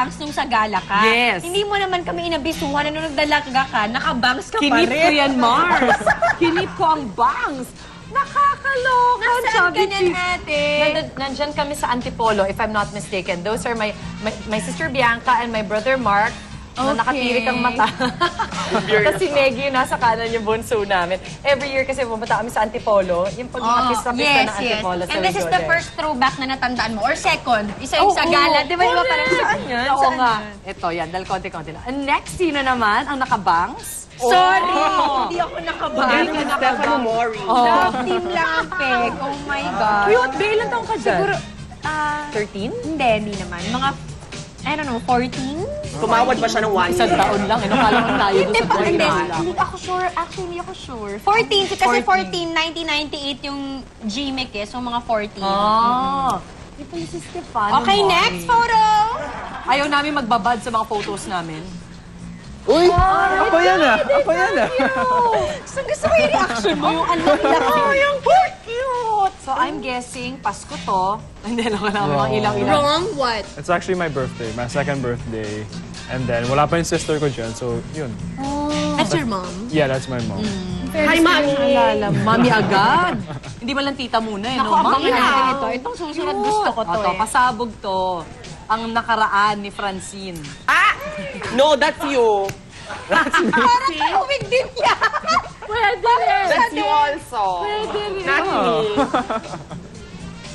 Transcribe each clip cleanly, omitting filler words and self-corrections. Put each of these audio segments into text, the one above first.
naka-bangs nung sa gala ka. Yes. Hindi mo naman kami inabisuhan na nung nagdalaga ka, naka-bangs ka pa rin. Kinip ko yan, Mars. Kinip ko ang bangs. Nakakaloka. Nasaan ka niyan, ate? Nandyan kami sa Antipolo, if I'm not mistaken. Those are my sister Bianca and my brother Mark. Na nakatirik ang mata. Tapos si Neggy yung nasa kanan yung bunso namin. Every year kasi pumunta kami sa Antipolo, yung pag mga pista ng Antipolo. And this is the first throwback na natandaan mo. Or second, isa yung sa gala. Di ba iba parang saan yan? Oo nga. Ito, yan. Dahil konti-konti lang. And next, sino naman ang nakabangs? Sorry! Hindi ako nakabangs. Stefano Mori. Love team lang ang peg. Oh my God. Cute. Ba, ilan taong ka dyan? Siguro, 13? hindi naman. Mga, I don't know, 14? Tumawad ba siya ng 1 Isang taon lang. Nung lang tayo doon Hindi sa pa, buhay hindi. na lang. Hindi ako sure. Actually, hindi ako sure. 14, kasi 1998 yung GMIC eh. So, mga 14. Ah. Di pa si Stefano. Okay, next photo! Ayaw namin magbabad sa mga photos namin. Uy! Ako yan ah! Ako yan ah! So, gusto ko yung reaction mo, yung ang laki-laki. Oh, yung cute! So, I'm guessing, Pasko to. Hindi lang namin mga ilaw-ilaw. Wrong? What? It's actually my birthday, my second birthday. And then, wala pa yung sister ko dyan, so yun. That's your mom? Yeah, that's my mom. Hi, Mami! Alala, mami agad. Hindi ba lang tita muna eh, Naku, no? abangan Mami natin na. ito. Itong susunod gusto ko to Ito, eh. pasabog to. Ang nakaraan ni Francine. Ah! No, that's you. Parang kahawig din niya. Pwede rin. That's you also. Pwede rin. Not me.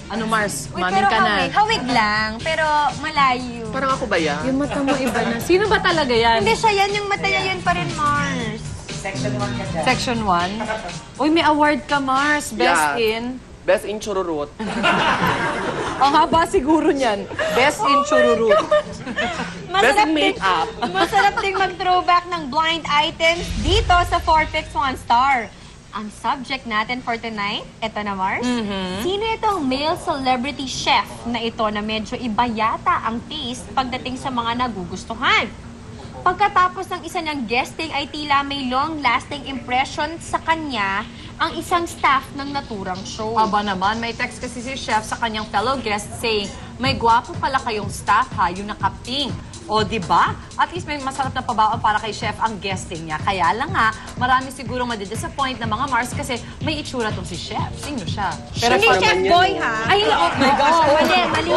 Ano, Mars? Uy, Mami pero ka na. hawig lang, pero malayo. Parang ako ba yan? Yung mata mo iba na. Sino ba talaga yan? Hindi siya yan, yung mata niya yun pa rin, Mars. Section 1? Uy, may award ka, Mars. Best Yeah. in? Best in chururut. Ang haba siguro niyan. Best in chururut. Best in makeup. Masarap ding mag-throwback ng blind items dito sa 4 Picks 1 Star. Ang subject natin for tonight, eto na, Mars. Sino itong male celebrity chef na ito na medyo iba yata ang taste pagdating sa mga nagugustuhan? Pagkatapos ng isa niyang guesting ay tila may long-lasting impression sa kanya ang isang staff ng naturang show. Aba naman, may text kasi si Chef sa kanyang fellow guest saying, may gwapo pala kayong staff ha, yung naka-pink. O, di ba? At least may masarap na pabaon para kay Chef ang guesting niya. Kaya lang nga, marami sigurong madidisappoint na mga Mars kasi may itsura tong si Chef. Sino siya? Hindi Pero Chef naman Boy, yun. ha? Ay, oh my gosh! Mali.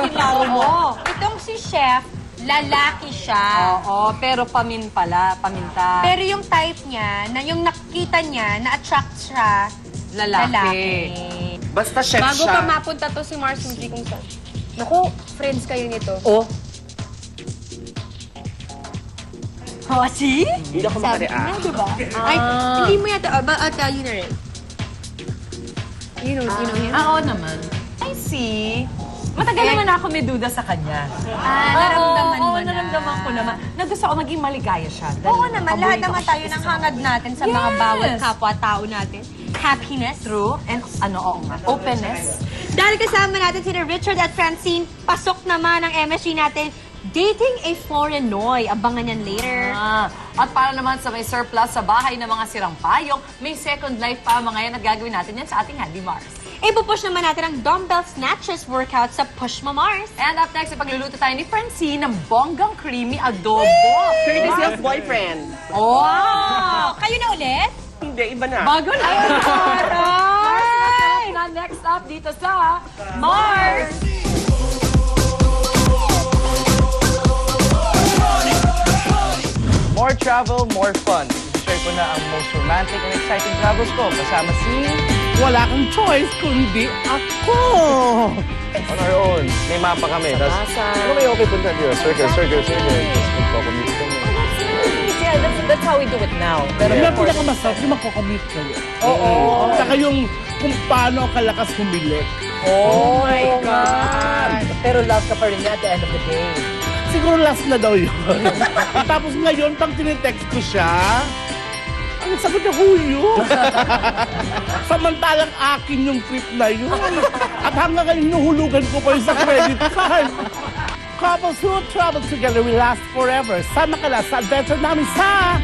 Kilala mo. Itong si Chef, lalaki siya. Oo, pero paminta. Pero yung type niya, na yung nakita niya, na-attract siya, lalaki. Basta chef Bago siya. pa mapunta to si Mars, hindi kung saan. Naku, friends kayo nito. Oh, Oh, see? Hindi ako Sabi makareact. ko na, diba? Ay, hindi mo yata, I'll tell you na rin. You know him? Oo naman. I see. Matagal naman ako may duda sa kanya. Naramdaman mo na. naramdaman ko naman. Na gusto ko maging maligaya siya. Dahil Oo naman, lahat paborito naman ko tayo siya ng isa sa hangad natin sa mga Yes. bawat kapwa-tao natin. Happiness. True. And oo nga. Openness. Dahil kasama natin sina Richard at Francine, pasok naman ang MSG natin, Dating a Foreignoy. Abangan yan later. At para naman sa may surplus sa bahay ng mga sirang payong, may second life pa mga yan at gagawin natin yan sa ating Handy Mars. Ipupush naman natin ang dumbbell snatches workout sa Push Mo Mars. And up next, ipagluluto tayo ni Francine ng bonggang creamy adobo. Courtesy of boyfriend. Oh! Kayo na ulit? Hindi, iba na. Bago na! Aray! Na next up dito sa Mars! More travel, more fun. I-share ko na ang most romantic and exciting travels ko kasama si... Wala kang choice kundi ako. On our own. May mapa kami. Tapos, ano may okay punta dito? Circle. Tapos magpapakomute kami. That's how we do it now. Pero Yung of course, pinakamasarap, yung magkocommute kayo. Oo. Saka yung kung paano kalakas humili. Oh my God! Pero love ka pa rin niya at the end of the day. Siguro last na daw yun. Tapos ngayon, pag tinitext ko siya, ang sagot niya, huyo. Samantalang akin yung trip na yun. At hanggang ngayon, nuhulugan ko pa yun sa credit card. Couples who travel together will last forever. Sama ka na sa adventure namin sa